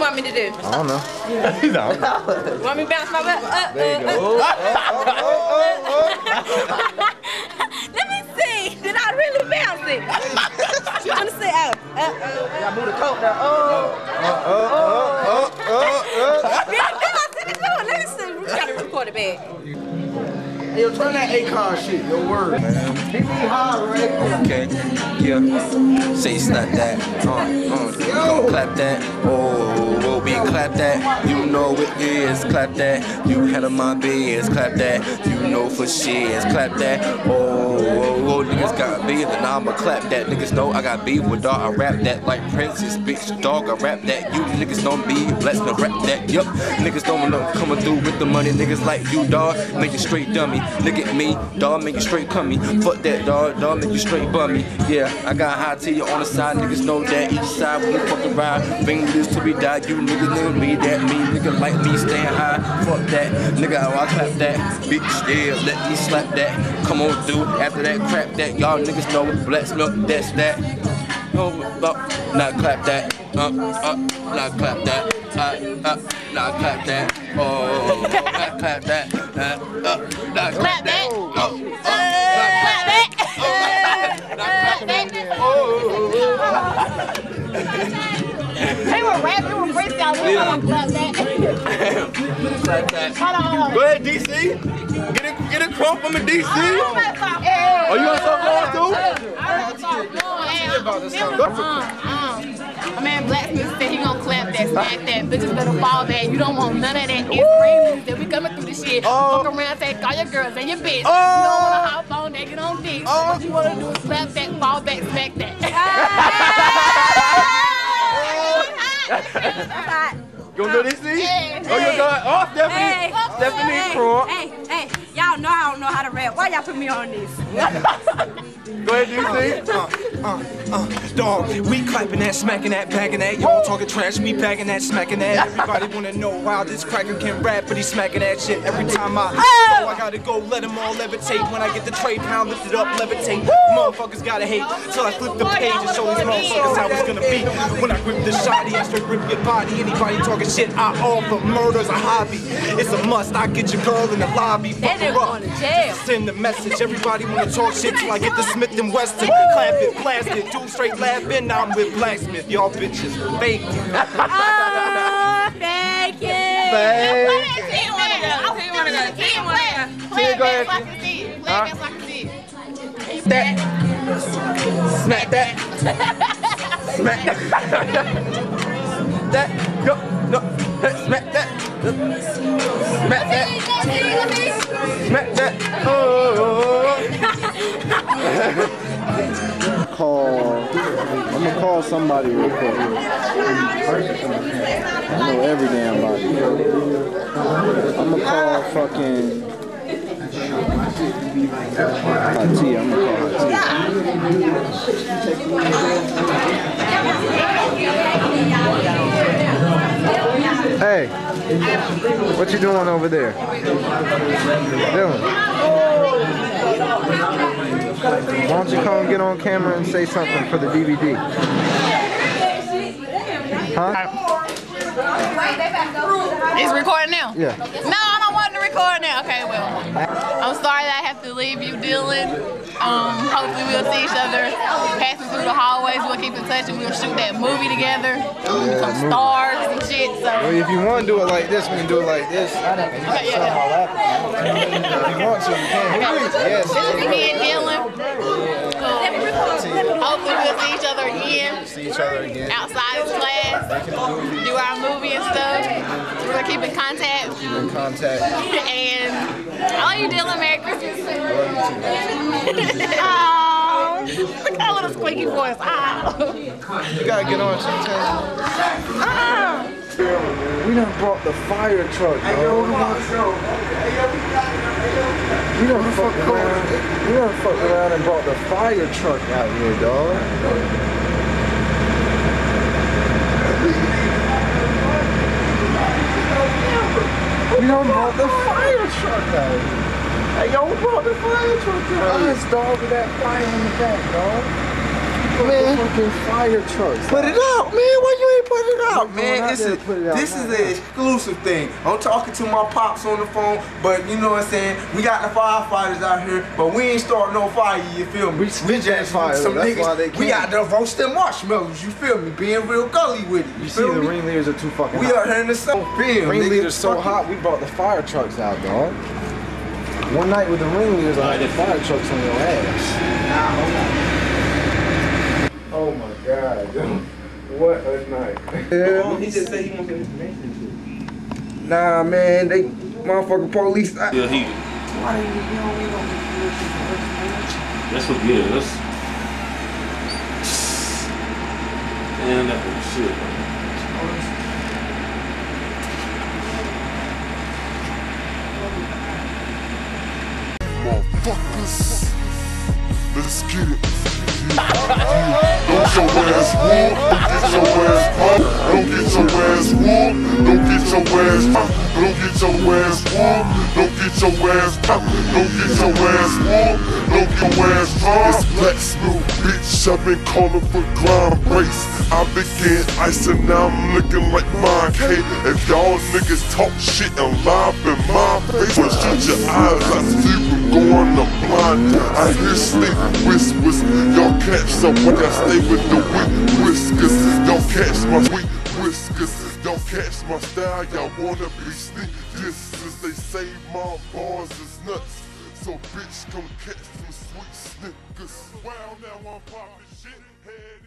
want me to do? I don't know. Want me to bounce my butt? There you go. Let me see. Did I really bounce it? You want to say, I move the coat now. Let me see. We gotta record it back. Yo, turn that Akon shit, your word. He be high, right? Okay, yeah. Say snap that. Clap that. Oh, be clap that. You know it is. Clap that. You had on my biz. Clap that. You know for shit. Clap that. Oh, niggas got beef, and I'ma clap that. Niggas know I got beef with dog. I rap that like Princess, bitch, dog. I rap that. You niggas don't be blessed to rap that. Yup. Niggas don't know coming through with the money. Niggas like you, dog. Make it straight dummy. Look at me, dog, make you straight cummy. Fuck that, dog, make you straight bummy. Yeah, I got high tea on the side, niggas know that. Each side when you fucking ride, fingers till we die. You niggas be that me, nigga like me, staying high. Fuck that, nigga, how I clap that. Bitch, yeah, let me slap that. Come on, dude, after that, crap that. Y'all niggas know black smoke, that's that. No, not clap that. Not clap that. Not clap that. Oh, not clap that. Not clap that. Not clap that. They were rapping, they were freestyling. We don't clap that. Hold on. Go ahead, DC. Get a crump from a DC. Oh, you want some more too? My man Blacksmith said he gonna clap that, smack that, bitches better fall back. You don't want none of that. It's raining that we coming through this shit. Fuck around, take all your girls and your bitch. You don't wanna hop on that, get on dick. What you wanna do is clap that, fall back, smack that. You wanna go DC? Oh, you go? Oh, Stephanie. Stephanie Crump. Hey, y'all know I don't know how to rap. Why y'all put me on this? Go ahead, DC. Dog, we clapping that, smacking that, backing that. Y'all talking trash, me backing that, smacking that. Everybody wanna know how this cracker can rap, but he's smacking that shit every time I gotta go let them all levitate. When I get the tray pound, lift it up, levitate. Motherfuckers gotta hate till I flip the page and show these motherfuckers how it's gonna be. When I grip the shotty, I straight rip your body. Anybody talking shit, I offer. Murder's a hobby. It's a must. I get your girl in the lobby. Fuck her up. Send the message. Everybody wanna talk shit till I get the Smith and Wesson. Clap it, blast it, do straight laughing. Now I'm with Blacksmith. Y'all bitches fake it. Thank you. That. Smack that. Smack that. That. Go. No. Smack that. Smack that. Smack that. Oh. I'm gonna call somebody real quick. I know every damn body. I'm gonna call fucking Hati. I'm gonna call Hati. Hey, what you doing over there? Dylan. Why don't you come get on camera and say something for the DVD? Huh? It's recording now? Yeah. No, I don't want to record now. Okay, well. I'm sorry that I have to leave you, Dylan. Hopefully we'll see each other passing through the hallways. We'll keep in touch and we'll shoot that movie together. Some stars and shit. So. Well, if you want to do it like this, we can do it like this. And you can sit on my lap. If you want to, you can. Yes. This is me and Dylan. Hopefully we'll see each other again. Outside of class. Do our movie and stuff. We're gonna keep in contact. And I love you, Dylan. Merry Christmas. Oh, look at that little squeaky voice. Oh. You gotta get on sometime. We done brought the fire truck, bro. We done fucked around and brought the fire truck out here, dog. We done brought the fire truck out here. Hey, yo, we brought the fire truck out. Us, dog, with that fire in the back, dog. Man, fucking fire trucks. Put it out, man. Why you ain't put it out? out, man. This is an exclusive thing. I'm talking to my pops on the phone, but you know what I'm saying? We got the firefighters out here, but we ain't starting no fire, you feel me? We just fire, some niggas, we out there roasting marshmallows, you feel me? Being real gully with it. You see the ringleaders are too fucking hot. We out here in the sun. Ringleaders so hot, we brought the fire trucks out, dog. One night with the ringleaders, I had the fire trucks on your ass. Oh my God, dude. What a night. Yeah. He just said he wants information. Nah, man, they motherfucking police. Yeah, he. That's what good. That's. Man, that was shit. Motherfuckers, let's get it. Don't your ass whooped, don't get your ass pumped, don't get your ass whooped, don't get your ass pumped, don't get your ass whooped, don't get your ass pumped, don't get your ass whooped, don't get your ass pumped. It's Black Snoop, bitch, I've been calling for ground race. I began icing, now I'm looking like mine cake. If y'all niggas talk shit and lie in my face, when shoot your eyes, I see them going up blind. I hear sleep whispers, y'all catch someone, I stay with the whiskers. Y'all catch my sweet whiskers, y'all catch my style, y'all wanna be sneak distance. They say my bars is nuts, so bitch come catch some sweet snickers. Wow, now I'm poppin' shit, head